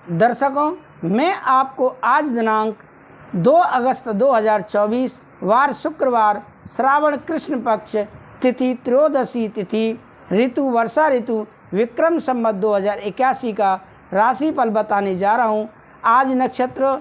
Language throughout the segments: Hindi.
दर्शकों, मैं आपको आज दिनांक 2 अगस्त 2024 वार शुक्रवार, श्रावण कृष्ण पक्ष, तिथि त्रयोदशी तिथि, ऋतु वर्षा ऋतु, विक्रम संवत 2081 का राशिफल बताने जा रहा हूँ। आज नक्षत्र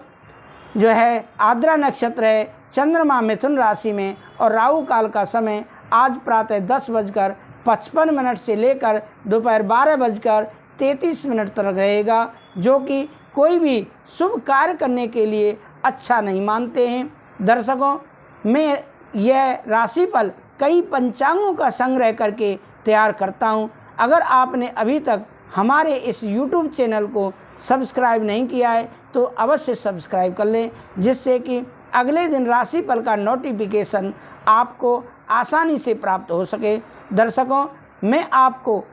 जो है आद्रा नक्षत्र है, चंद्रमा मिथुन राशि में और राहु काल का समय आज प्रातः 10:55 से लेकर दोपहर 12:33 तक रहेगा, जो कि कोई भी शुभ कार्य करने के लिए अच्छा नहीं मानते हैं। दर्शकों, मैं यह राशिफल कई पंचांगों का संग्रह करके तैयार करता हूं। अगर आपने अभी तक हमारे इस YouTube चैनल को सब्सक्राइब नहीं किया है तो अवश्य सब्सक्राइब कर लें, जिससे कि अगले दिन राशिफल का नोटिफिकेशन आपको आसानी से प्राप्त हो सके। दर्शकों, मैं आपको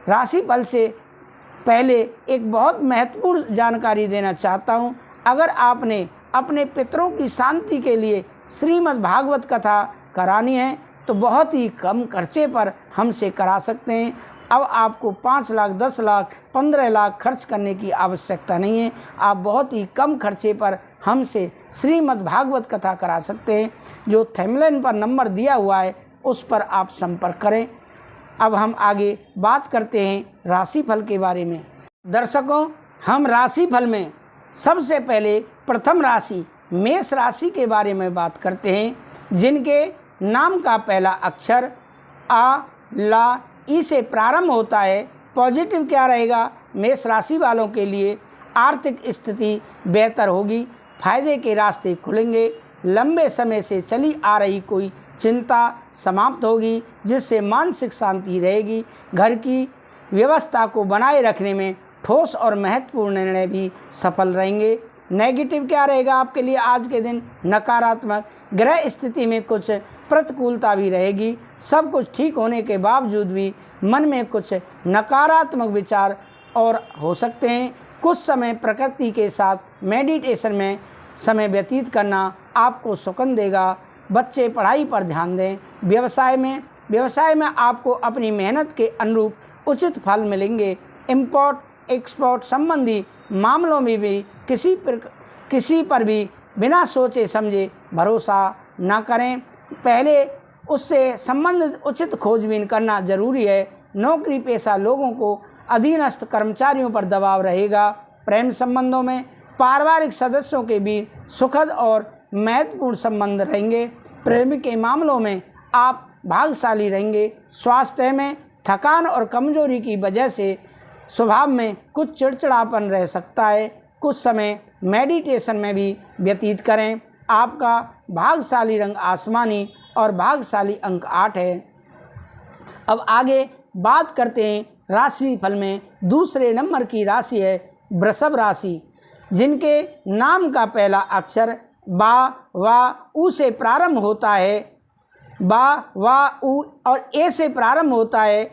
राशिफल से पहले एक बहुत महत्वपूर्ण जानकारी देना चाहता हूं। अगर आपने अपने पितरों की शांति के लिए श्रीमद् भागवत कथा करानी है तो बहुत ही कम खर्चे पर हमसे करा सकते हैं। अब आपको 5 लाख, 10 लाख, 15 लाख खर्च करने की आवश्यकता नहीं है। आप बहुत ही कम खर्चे पर हमसे श्रीमद् भागवत कथा करा सकते हैं। जो थंबनेल पर नंबर दिया हुआ है उस पर आप संपर्क करें। अब हम आगे बात करते हैं राशिफल के बारे में। दर्शकों, हम राशिफल में सबसे पहले प्रथम राशि मेष राशि के बारे में बात करते हैं, जिनके नाम का पहला अक्षर आ, ला, ई से प्रारंभ होता है। पॉजिटिव क्या रहेगा? मेष राशि वालों के लिए आर्थिक स्थिति बेहतर होगी, फायदे के रास्ते खुलेंगे, लंबे समय से चली आ रही कोई चिंता समाप्त होगी, जिससे मानसिक शांति रहेगी। घर की व्यवस्था को बनाए रखने में ठोस और महत्वपूर्ण निर्णय भी सफल रहेंगे। नेगेटिव क्या रहेगा आपके लिए आज के दिन? नकारात्मक ग्रह स्थिति में कुछ प्रतिकूलता भी रहेगी। सब कुछ ठीक होने के बावजूद भी मन में कुछ नकारात्मक विचार और हो सकते हैं। कुछ समय प्रकृति के साथ मेडिटेशन में समय व्यतीत करना आपको सुकून देगा। बच्चे पढ़ाई पर ध्यान दें। व्यवसाय में आपको अपनी मेहनत के अनुरूप उचित फल मिलेंगे। इंपोर्ट एक्सपोर्ट संबंधी मामलों में भी किसी पर भी बिना सोचे समझे भरोसा न करें। पहले उससे संबंधित उचित खोजबीन करना जरूरी है। नौकरी पेशा लोगों को अधीनस्थ कर्मचारियों पर दबाव रहेगा। प्रेम संबंधों में पारिवारिक सदस्यों के बीच सुखद और महत्वपूर्ण संबंध रहेंगे। प्रेम के मामलों में आप भाग्यशाली रहेंगे। स्वास्थ्य में थकान और कमजोरी की वजह से स्वभाव में कुछ चिड़चिड़ापन रह सकता है। कुछ समय मेडिटेशन में भी व्यतीत करें। आपका भाग्यशाली रंग आसमानी और भाग्यशाली अंक 8 है। अब आगे बात करते हैं राशिफल में दूसरे नंबर की राशि है वृषभ राशि, जिनके नाम का पहला अक्षर बा, वा, उ से प्रारंभ होता है। बा, वा, उ और ए से प्रारंभ होता है।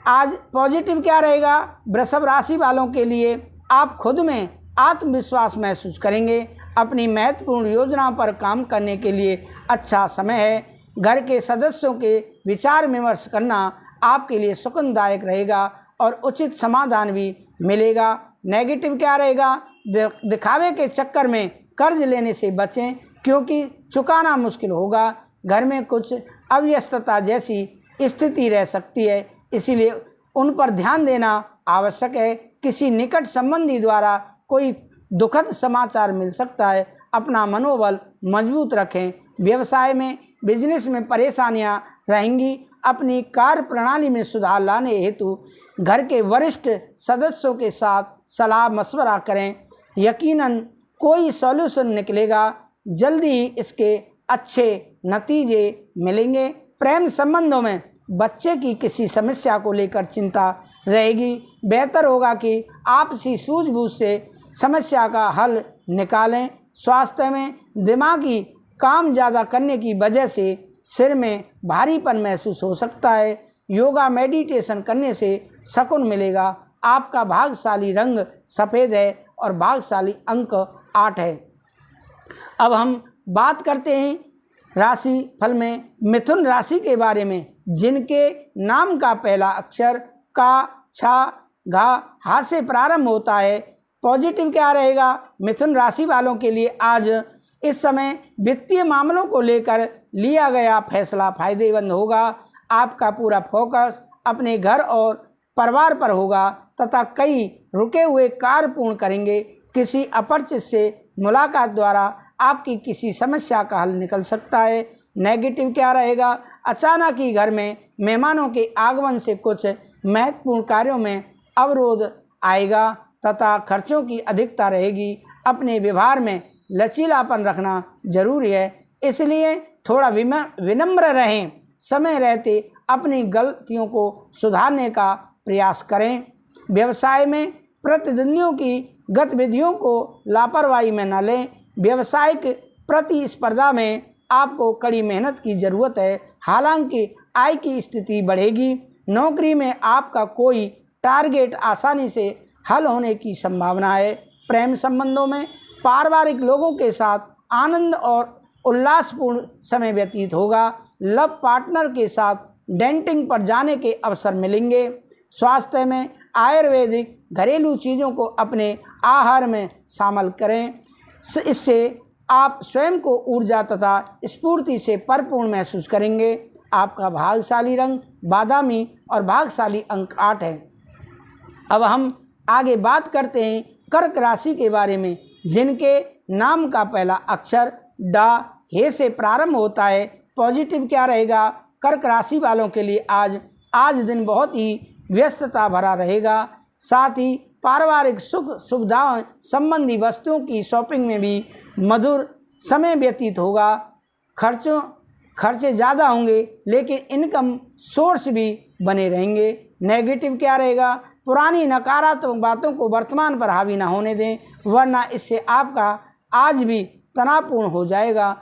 आज पॉजिटिव क्या रहेगा? वृषभ राशि वालों के लिए आप खुद में आत्मविश्वास महसूस करेंगे। अपनी महत्वपूर्ण योजना पर काम करने के लिए अच्छा समय है। घर के सदस्यों के विचार विमर्श करना आपके लिए सुखदायक रहेगा और उचित समाधान भी मिलेगा। नेगेटिव क्या रहेगा? दिखावे के चक्कर में कर्ज लेने से बचें, क्योंकि चुकाना मुश्किल होगा। घर में कुछ अव्यस्तता जैसी स्थिति रह सकती है, इसीलिए उन पर ध्यान देना आवश्यक है। किसी निकट संबंधी द्वारा कोई दुखद समाचार मिल सकता है। अपना मनोबल मजबूत रखें। व्यवसाय में बिजनेस में परेशानियां रहेंगी। अपनी कार्य प्रणाली में सुधार लाने हेतु घर के वरिष्ठ सदस्यों के साथ सलाह मशवरा करें। यकीनन कोई सॉल्यूशन निकलेगा। जल्दी ही इसके अच्छे नतीजे मिलेंगे। प्रेम संबंधों में बच्चे की किसी समस्या को लेकर चिंता रहेगी। बेहतर होगा कि आपसी सूझबूझ से समस्या का हल निकालें। स्वास्थ्य में दिमागी काम ज़्यादा करने की वजह से सिर में भारीपन महसूस हो सकता है। योगा मेडिटेशन करने से सुकून मिलेगा। आपका भाग्यशाली रंग सफ़ेद है और भाग्यशाली अंक 8 है। अब हम बात करते हैं राशि फल में मिथुन राशि के बारे में, जिनके नाम का पहला अक्षर का, छा, घा, हा से प्रारंभ होता है। पॉजिटिव क्या रहेगा? मिथुन राशि वालों के लिए आज इस समय वित्तीय मामलों को लेकर लिया गया फैसला फायदेमंद होगा। आपका पूरा फोकस अपने घर और परिवार पर होगा तथा कई रुके हुए कार्य पूर्ण करेंगे। किसी अपरिचित से मुलाकात द्वारा आपकी किसी समस्या का हल निकल सकता है। नेगेटिव क्या रहेगा? अचानक ही घर में मेहमानों के आगमन से कुछ महत्वपूर्ण कार्यों में अवरोध आएगा तथा खर्चों की अधिकता रहेगी। अपने व्यवहार में लचीलापन रखना जरूरी है, इसलिए थोड़ा विनम्र रहें। समय रहते अपनी गलतियों को सुधारने का प्रयास करें। व्यवसाय में प्रतिद्वंदियों की गतिविधियों को लापरवाही में न लें। व्यावसायिक प्रतिस्पर्धा में आपको कड़ी मेहनत की ज़रूरत है, हालांकि आय की स्थिति बढ़ेगी। नौकरी में आपका कोई टारगेट आसानी से हल होने की संभावना है। प्रेम संबंधों में पारिवारिक लोगों के साथ आनंद और उल्लासपूर्ण समय व्यतीत होगा। लव पार्टनर के साथ डेटिंग पर जाने के अवसर मिलेंगे। स्वास्थ्य में आयुर्वेदिक घरेलू चीज़ों को अपने आहार में शामिल करें। इससे आप स्वयं को ऊर्जा तथा स्फूर्ति से परिपूर्ण महसूस करेंगे। आपका भाग्यशाली रंग बादामी और भाग्यशाली अंक 8 है। अब हम आगे बात करते हैं कर्क राशि के बारे में, जिनके नाम का पहला अक्षर डा हे से प्रारंभ होता है। पॉजिटिव क्या रहेगा? कर्क राशि वालों के लिए आज दिन बहुत ही व्यस्तता भरा रहेगा। साथ ही पारिवारिक सुख सुविधाओं संबंधी वस्तुओं की शॉपिंग में भी मधुर समय व्यतीत होगा। खर्चे ज़्यादा होंगे, लेकिन इनकम सोर्स भी बने रहेंगे। नेगेटिव क्या रहेगा? पुरानी नकारात्मक बातों को वर्तमान पर हावी ना होने दें, वरना इससे आपका आज भी तनावपूर्ण हो जाएगा।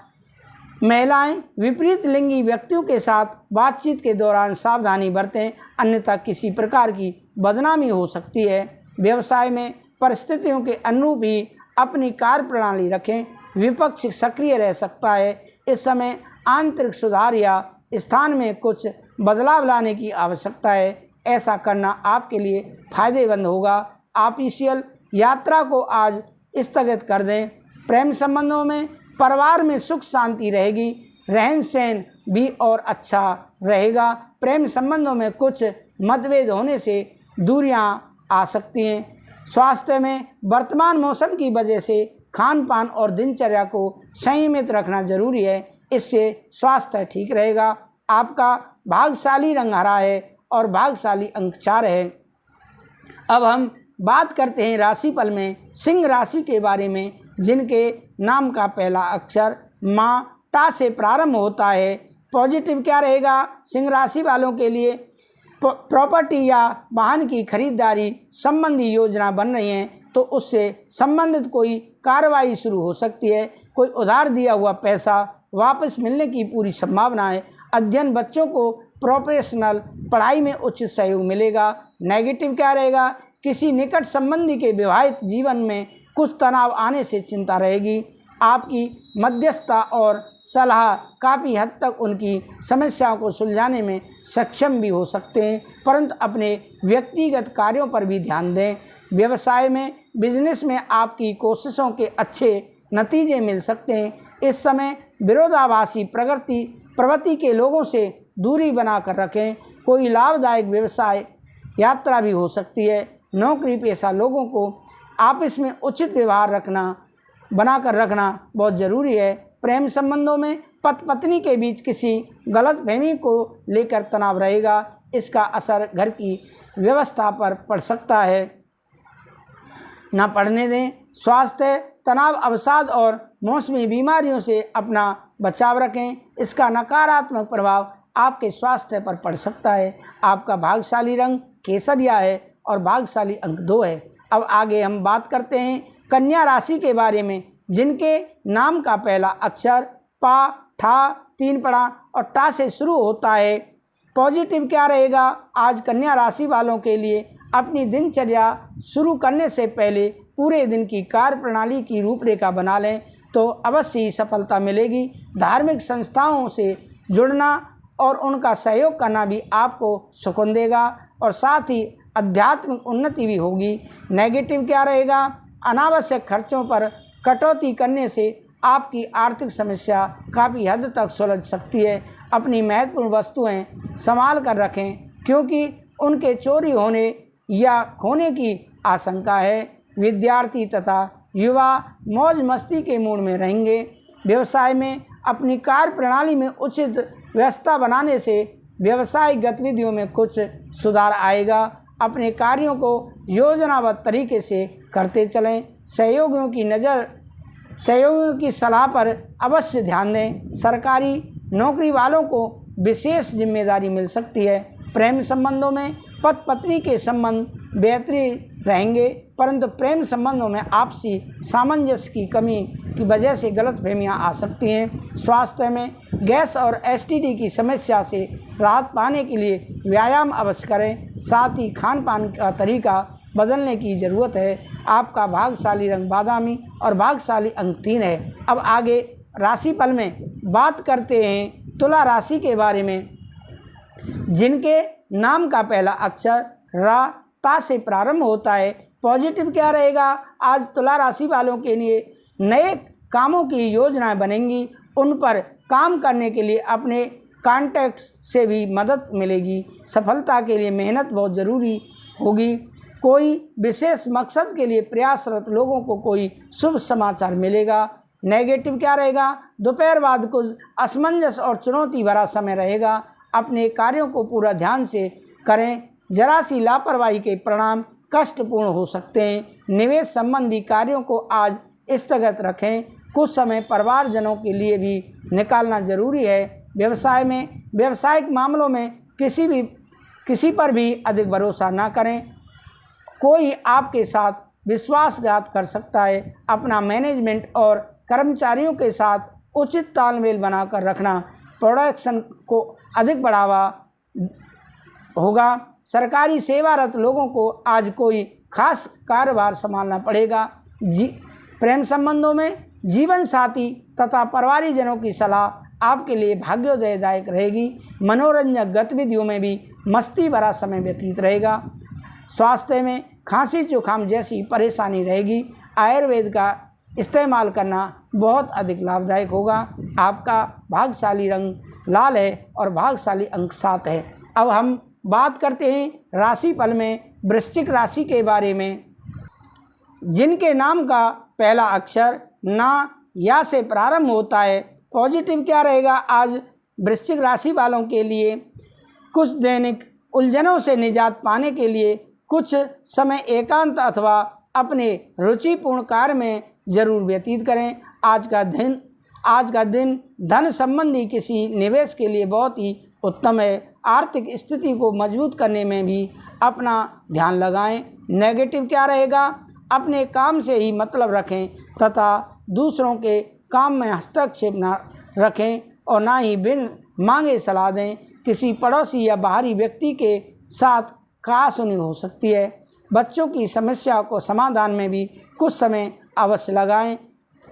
महिलाएं विपरीत लिंगी व्यक्तियों के साथ बातचीत के दौरान सावधानी बरतें, अन्यथा किसी प्रकार की बदनामी हो सकती है। व्यवसाय में परिस्थितियों के अनुरूप ही अपनी कार्य प्रणाली रखें। विपक्ष सक्रिय रह सकता है। इस समय आंतरिक सुधार या स्थान में कुछ बदलाव लाने की आवश्यकता है। ऐसा करना आपके लिए फायदेमंद होगा। ऑफिशियल यात्रा को आज स्थगित कर दें। प्रेम संबंधों में परिवार में सुख शांति रहेगी। रहन सहन भी और अच्छा रहेगा। प्रेम संबंधों में कुछ मतभेद होने से दूरियां आ सकती हैं। स्वास्थ्य में वर्तमान मौसम की वजह से खान पान और दिनचर्या को संयमित रखना जरूरी है, इससे स्वास्थ्य ठीक रहेगा। आपका भाग्यशाली रंग हरा है और भाग्यशाली अंक 4 है। अब हम बात करते हैं राशिफल में सिंह राशि के बारे में, जिनके नाम का पहला अक्षर माँ टा से प्रारंभ होता है। पॉजिटिव क्या रहेगा? सिंह राशि वालों के लिए प्रॉपर्टी या वाहन की खरीदारी संबंधी योजना बन रही है, तो उससे संबंधित कोई कार्रवाई शुरू हो सकती है। कोई उधार दिया हुआ पैसा वापस मिलने की पूरी संभावना है। अध्ययन बच्चों को प्रोफेशनल पढ़ाई में उचित सहयोग मिलेगा। नेगेटिव क्या रहेगा? किसी निकट संबंधी के विवाहित जीवन में कुछ तनाव आने से चिंता रहेगी। आपकी मध्यस्थता और सलाह काफ़ी हद तक उनकी समस्याओं को सुलझाने में सक्षम भी हो सकते हैं, परंतु अपने व्यक्तिगत कार्यों पर भी ध्यान दें। व्यवसाय में बिजनेस में आपकी कोशिशों के अच्छे नतीजे मिल सकते हैं। इस समय विरोधाभासी प्रवृत्ति के लोगों से दूरी बनाकर रखें। कोई लाभदायक व्यवसाय यात्रा भी हो सकती है। नौकरी पेशा लोगों को आपस में उचित व्यवहार बनाकर रखना बहुत ज़रूरी है। प्रेम संबंधों में पति पत्नी के बीच किसी गलतफहमी को लेकर तनाव रहेगा। इसका असर घर की व्यवस्था पर पड़ सकता है, न पड़ने दें। स्वास्थ्य तनाव, अवसाद और मौसमी बीमारियों से अपना बचाव रखें। इसका नकारात्मक प्रभाव आपके स्वास्थ्य पर पड़ सकता है। आपका भाग्यशाली रंग केसरिया है और भाग्यशाली अंक 2 है। अब आगे हम बात करते हैं कन्या राशि के बारे में, जिनके नाम का पहला अक्षर पा, ठा, 3 पड़ा और टा से शुरू होता है। पॉजिटिव क्या रहेगा? आज कन्या राशि वालों के लिए अपनी दिनचर्या शुरू करने से पहले पूरे दिन की कार्य प्रणाली की रूपरेखा बना लें, तो अवश्य ही सफलता मिलेगी। धार्मिक संस्थाओं से जुड़ना और उनका सहयोग करना भी आपको सुकून देगा और साथ ही आध्यात्मिक उन्नति भी होगी। नेगेटिव क्या रहेगा? अनावश्यक खर्चों पर कटौती करने से आपकी आर्थिक समस्या काफ़ी हद तक सुलझ सकती है। अपनी महत्वपूर्ण वस्तुएं संभाल कर रखें क्योंकि उनके चोरी होने या खोने की आशंका है। विद्यार्थी तथा युवा मौज मस्ती के मूड में रहेंगे। व्यवसाय में अपनी कार्य प्रणाली में उचित व्यवस्था बनाने से व्यावसायिक गतिविधियों में कुछ सुधार आएगा। अपने कार्यों को योजनाबद्ध तरीके से करते चलें। सहयोगियों की सलाह पर अवश्य ध्यान दें। सरकारी नौकरी वालों को विशेष जिम्मेदारी मिल सकती है। प्रेम संबंधों में पति पत्नी के संबंध बेहतरीन रहेंगे, परंतु प्रेम संबंधों में आपसी सामंजस्य की कमी की वजह से गलतफहमियां आ सकती हैं। स्वास्थ्य में गैस और एसिडिटी की समस्या से राहत पाने के लिए व्यायाम अवश्य करें। साथ ही खान पान का तरीका बदलने की ज़रूरत है। आपका भाग्यशाली रंग बादामी और भाग्यशाली अंक 3 है। अब आगे राशिफल में बात करते हैं तुला राशि के बारे में, जिनके नाम का पहला अक्षर रा ता से प्रारंभ होता है। पॉजिटिव क्या रहेगा? आज तुला राशि वालों के लिए नए कामों की योजनाएं बनेंगी। उन पर काम करने के लिए अपने कॉन्टैक्ट्स से भी मदद मिलेगी। सफलता के लिए मेहनत बहुत ज़रूरी होगी। कोई विशेष मकसद के लिए प्रयासरत लोगों को कोई शुभ समाचार मिलेगा। नेगेटिव क्या रहेगा? दोपहर बाद कुछ असमंजस और चुनौती भरा समय रहेगा। अपने कार्यों को पूरा ध्यान से करें। जरा सी लापरवाही के परिणाम कष्टपूर्ण हो सकते हैं। निवेश संबंधी कार्यों को आज स्थगित रखें। कुछ समय परिवारजनों के लिए भी निकालना जरूरी है। व्यवसाय में व्यावसायिक मामलों में किसी पर भी अधिक भरोसा ना करें। कोई आपके साथ विश्वासघात कर सकता है। अपना मैनेजमेंट और कर्मचारियों के साथ उचित तालमेल बनाकर रखना प्रोडक्शन को अधिक बढ़ावा होगा। सरकारी सेवारत लोगों को आज कोई खास कारोबार संभालना पड़ेगा। प्रेम संबंधों में जीवन साथी तथा परिवारजनों की सलाह आपके लिए भाग्योदयदायक रहेगी। मनोरंजक गतिविधियों में भी मस्ती भरा समय व्यतीत रहेगा। स्वास्थ्य में खांसी जुकाम जैसी परेशानी रहेगी। आयुर्वेद का इस्तेमाल करना बहुत अधिक लाभदायक होगा। आपका भाग्यशाली रंग लाल है और भाग्यशाली अंक 7 है। अब हम बात करते हैं राशिफल में वृश्चिक राशि के बारे में, जिनके नाम का पहला अक्षर ना या से प्रारंभ होता है। पॉजिटिव क्या रहेगा? आज वृश्चिक राशि वालों के लिए कुछ दैनिक उलझनों से निजात पाने के लिए कुछ समय एकांत अथवा अपने रुचिपूर्ण कार्य में जरूर व्यतीत करें। आज का दिन धन संबंधी किसी निवेश के लिए बहुत ही उत्तम है। आर्थिक स्थिति को मजबूत करने में भी अपना ध्यान लगाएं। नेगेटिव क्या रहेगा? अपने काम से ही मतलब रखें तथा दूसरों के काम में हस्तक्षेप न रखें और ना ही बिन मांगे सलाह दें। किसी पड़ोसी या बाहरी व्यक्ति के साथ कहासुनी हो सकती है। बच्चों की समस्या को समाधान में भी कुछ समय अवश्य लगाएं।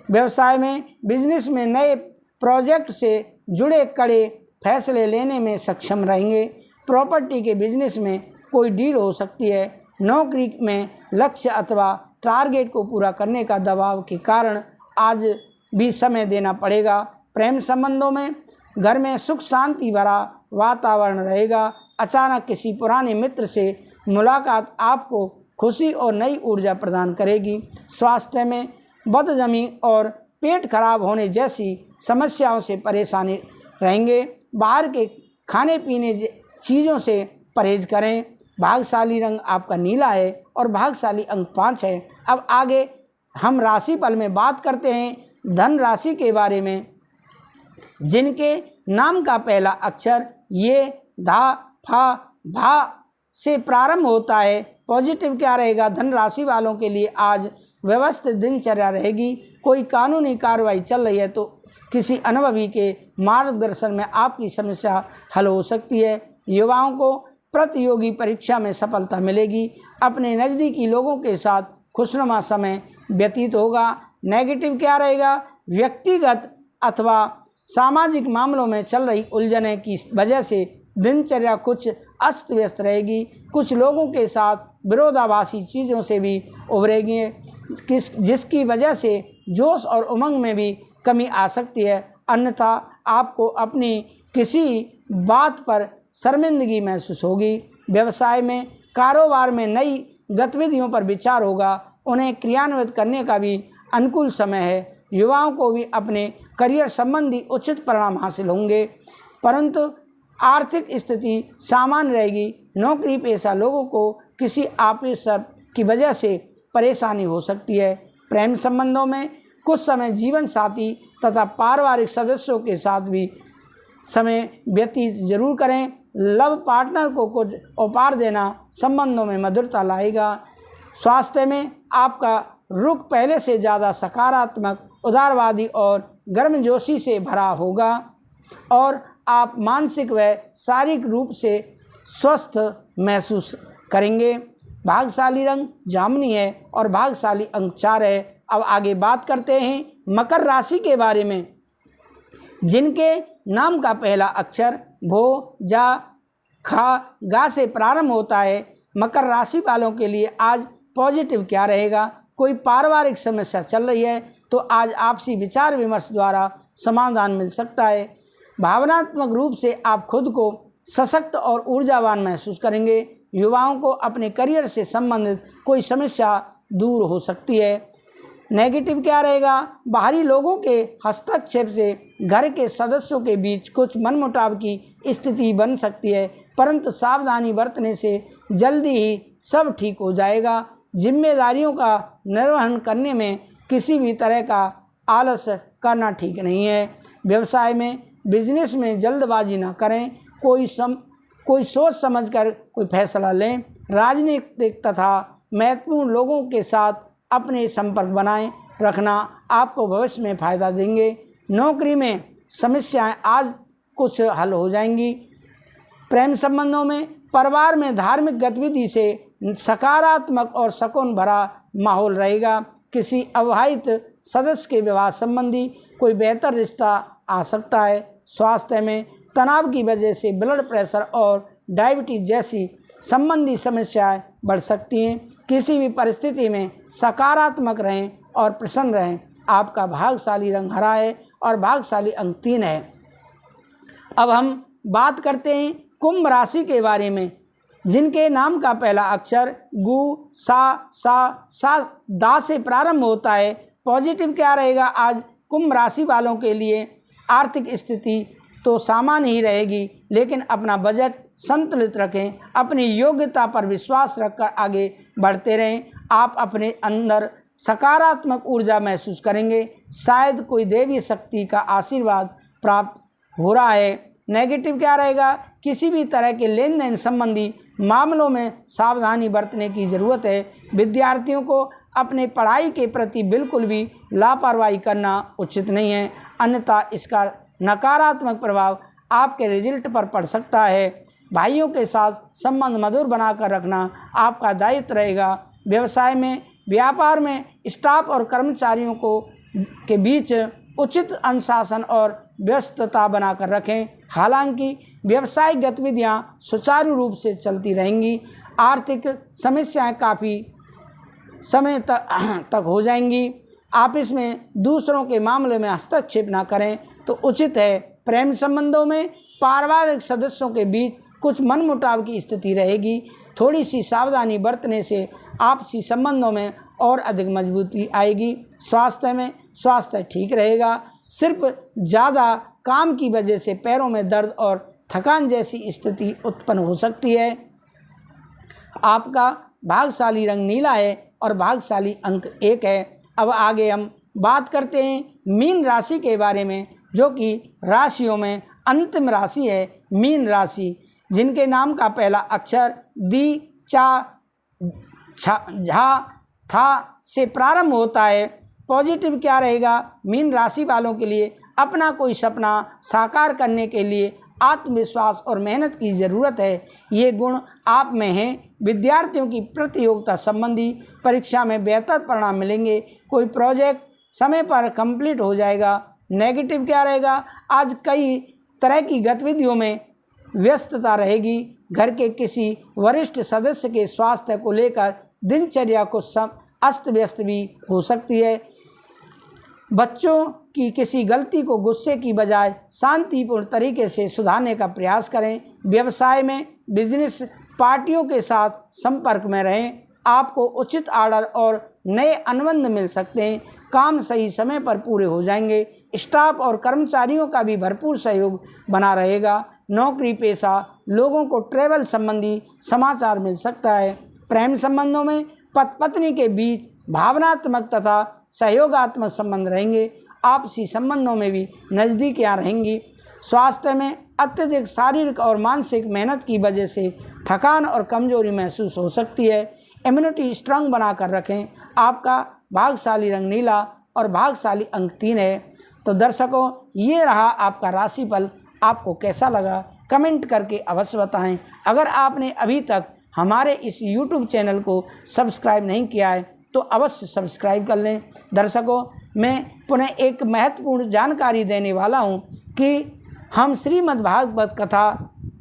व्यवसाय में बिजनेस में नए प्रोजेक्ट से जुड़े कड़े फैसले लेने में सक्षम रहेंगे। प्रॉपर्टी के बिजनेस में कोई डील हो सकती है। नौकरी में लक्ष्य अथवा टारगेट को पूरा करने का दबाव के कारण आज भी समय देना पड़ेगा। प्रेम संबंधों में घर में सुख शांति भरा वातावरण रहेगा। अचानक किसी पुराने मित्र से मुलाकात आपको खुशी और नई ऊर्जा प्रदान करेगी। स्वास्थ्य में बदहजमी और पेट खराब होने जैसी समस्याओं से परेशानी रहेंगे। बाहर के खाने पीने चीज़ों से परहेज करें। भाग्यशाली रंग आपका नीला है और भाग्यशाली अंक 5 है। अब आगे हम राशिफल में बात करते हैं धन राशि के बारे में, जिनके नाम का पहला अक्षर ये धा फा भा से प्रारंभ होता है। पॉजिटिव क्या रहेगा? धन राशि वालों के लिए आज व्यवस्थित दिनचर्या रहेगी। कोई कानूनी कार्रवाई चल रही है तो किसी अनुभवी के मार्गदर्शन में आपकी समस्या हल हो सकती है। युवाओं को प्रतियोगी परीक्षा में सफलता मिलेगी। अपने नज़दीकी लोगों के साथ खुशनुमा समय व्यतीत होगा। नेगेटिव क्या रहेगा? व्यक्तिगत अथवा सामाजिक मामलों में चल रही उलझने की वजह से दिनचर्या कुछ अस्त व्यस्त रहेगी। कुछ लोगों के साथ विरोधाभासी चीज़ों से भी उभरेंगे। जिसकी वजह से जोश और उमंग में भी कमी आ सकती है। अन्यथा आपको अपनी किसी बात पर शर्मिंदगी महसूस होगी। व्यवसाय में, कारोबार में नई गतिविधियों पर विचार होगा। उन्हें क्रियान्वित करने का भी अनुकूल समय है। युवाओं को भी अपने करियर संबंधी उचित परिणाम हासिल होंगे, परंतु आर्थिक स्थिति सामान्य रहेगी। नौकरी पेशा लोगों को किसी ऑफिसर की वजह से परेशानी हो सकती है। प्रेम संबंधों में कुछ समय जीवन साथी तथा पारिवारिक सदस्यों के साथ भी समय व्यतीत जरूर करें। लव पार्टनर को कुछ उपहार देना संबंधों में मधुरता लाएगा। स्वास्थ्य में आपका रुख पहले से ज़्यादा सकारात्मक, उदारवादी और गर्मजोशी से भरा होगा और आप मानसिक व शारीरिक रूप से स्वस्थ महसूस करेंगे। भाग्यशाली रंग जामुनी है और भाग्यशाली अंक 4 है। अब आगे बात करते हैं मकर राशि के बारे में, जिनके नाम का पहला अक्षर भो, जा, खा, गा से प्रारंभ होता है। मकर राशि वालों के लिए आज पॉजिटिव क्या रहेगा? कोई पारिवारिक समस्या चल रही है तो आज आपसी विचार विमर्श द्वारा समाधान मिल सकता है। भावनात्मक रूप से आप खुद को सशक्त और ऊर्जावान महसूस करेंगे। युवाओं को अपने करियर से संबंधित कोई समस्या दूर हो सकती है। नेगेटिव क्या रहेगा? बाहरी लोगों के हस्तक्षेप से घर के सदस्यों के बीच कुछ मनमुटाव की स्थिति बन सकती है, परंतु सावधानी बरतने से जल्दी ही सब ठीक हो जाएगा। जिम्मेदारियों का निर्वहन करने में किसी भी तरह का आलस करना ठीक नहीं है। व्यवसाय में, बिजनेस में जल्दबाजी ना करें। कोई सोच समझकर कोई फैसला लें। राजनीतिक तथा महत्वपूर्ण लोगों के साथ अपने संपर्क बनाए रखना आपको भविष्य में फ़ायदा देंगे। नौकरी में समस्याएं आज कुछ हल हो जाएंगी। प्रेम संबंधों में, परिवार में धार्मिक गतिविधि से सकारात्मक और सुकून भरा माहौल रहेगा। किसी अविवाहित सदस्य के विवाह संबंधी कोई बेहतर रिश्ता आ सकता है। स्वास्थ्य में तनाव की वजह से ब्लड प्रेशर और डायबिटीज जैसी संबंधी समस्याएं बढ़ सकती हैं। किसी भी परिस्थिति में सकारात्मक रहें और प्रसन्न रहें। आपका भाग्यशाली रंग हरा है और भाग्यशाली अंक 3 है। अब हम बात करते हैं कुंभ राशि के बारे में, जिनके नाम का पहला अक्षर गु, सा, दा से प्रारंभ होता है। पॉजिटिव क्या रहेगा? आज कुंभ राशि वालों के लिए आर्थिक स्थिति तो सामान्य ही रहेगी, लेकिन अपना बजट संतुलित रखें। अपनी योग्यता पर विश्वास रखकर आगे बढ़ते रहें। आप अपने अंदर सकारात्मक ऊर्जा महसूस करेंगे। शायद कोई देवी शक्ति का आशीर्वाद प्राप्त हो रहा है। नेगेटिव क्या रहेगा? किसी भी तरह के लेन देन संबंधी मामलों में सावधानी बरतने की ज़रूरत है। विद्यार्थियों को अपने पढ़ाई के प्रति बिल्कुल भी लापरवाही करना उचित नहीं है, अन्यथा इसका नकारात्मक प्रभाव आपके रिजल्ट पर पड़ सकता है। भाइयों के साथ संबंध मधुर बनाकर रखना आपका दायित्व रहेगा। व्यवसाय में, व्यापार में स्टाफ और कर्मचारियों के बीच उचित अनुशासन और व्यस्तता बनाकर रखें। हालांकि व्यावसायिक गतिविधियां सुचारू रूप से चलती रहेंगी। आर्थिक समस्याएं काफ़ी समय तक हो जाएंगी। ऑफिस में दूसरों के मामले में हस्तक्षेप ना करें तो उचित है। प्रेम संबंधों में पारिवारिक सदस्यों के बीच कुछ मनमुटाव की स्थिति रहेगी। थोड़ी सी सावधानी बरतने से आपसी संबंधों में और अधिक मजबूती आएगी। स्वास्थ्य में, स्वास्थ्य ठीक रहेगा। सिर्फ ज़्यादा काम की वजह से पैरों में दर्द और थकान जैसी स्थिति उत्पन्न हो सकती है। आपका भाग्यशाली रंग नीला है और भाग्यशाली अंक 1 है। अब आगे हम बात करते हैं मीन राशि के बारे में, जो कि राशियों में अंतिम राशि है। मीन राशि, जिनके नाम का पहला अक्षर दी, चा, झा, था से प्रारंभ होता है। पॉजिटिव क्या रहेगा? मीन राशि वालों के लिए अपना कोई सपना साकार करने के लिए आत्मविश्वास और मेहनत की ज़रूरत है। ये गुण आप में हैं। विद्यार्थियों की प्रतियोगिता संबंधी परीक्षा में बेहतर परिणाम मिलेंगे। कोई प्रोजेक्ट समय पर कंप्लीट हो जाएगा। नेगेटिव क्या रहेगा? आज कई तरह की गतिविधियों में व्यस्तता रहेगी। घर के किसी वरिष्ठ सदस्य के स्वास्थ्य को लेकर दिनचर्या को अस्त व्यस्त भी हो सकती है। बच्चों की किसी गलती को गुस्से की बजाय शांतिपूर्ण तरीके से सुधारने का प्रयास करें। व्यवसाय में बिजनेस पार्टियों के साथ संपर्क में रहें। आपको उचित ऑर्डर और नए अनुबंध मिल सकते हैं। काम सही समय पर पूरे हो जाएंगे। स्टाफ और कर्मचारियों का भी भरपूर सहयोग बना रहेगा। नौकरी पेशा लोगों को ट्रैवल संबंधी समाचार मिल सकता है। प्रेम संबंधों में पति पत्नी के बीच भावनात्मक तथा सहयोगात्मक संबंध रहेंगे। आपसी संबंधों में भी नज़दीकियाँ रहेंगी। स्वास्थ्य में अत्यधिक शारीरिक और मानसिक मेहनत की वजह से थकान और कमजोरी महसूस हो सकती है। इम्यूनिटी स्ट्रांग बना कर रखें। आपका भाग्यशाली रंग नीला और भाग्यशाली अंक 3 है। तो दर्शकों, ये रहा आपका राशिफल। आपको कैसा लगा कमेंट करके अवश्य बताएं। अगर आपने अभी तक हमारे इस YouTube चैनल को सब्सक्राइब नहीं किया है तो अवश्य सब्सक्राइब कर लें। दर्शकों, मैं पुनः एक महत्वपूर्ण जानकारी देने वाला हूं कि हम श्रीमद् भागवत कथा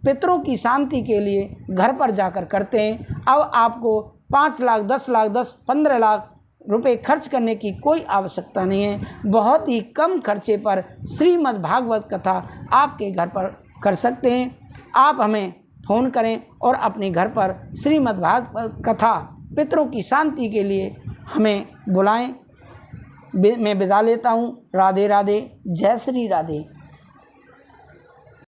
पितरों की शांति के लिए घर पर जाकर करते हैं। अब आपको 5 लाख 10 लाख 15 लाख रुपए खर्च करने की कोई आवश्यकता नहीं है। बहुत ही कम खर्चे पर श्रीमद् भागवत कथा आपके घर पर कर सकते हैं। आप हमें फ़ोन करें और अपने घर पर श्रीमद् भागवत कथा पितरों की शांति के लिए हमें बुलाएं। मैं विदा लेता हूँ। राधे राधे। जय श्री राधे।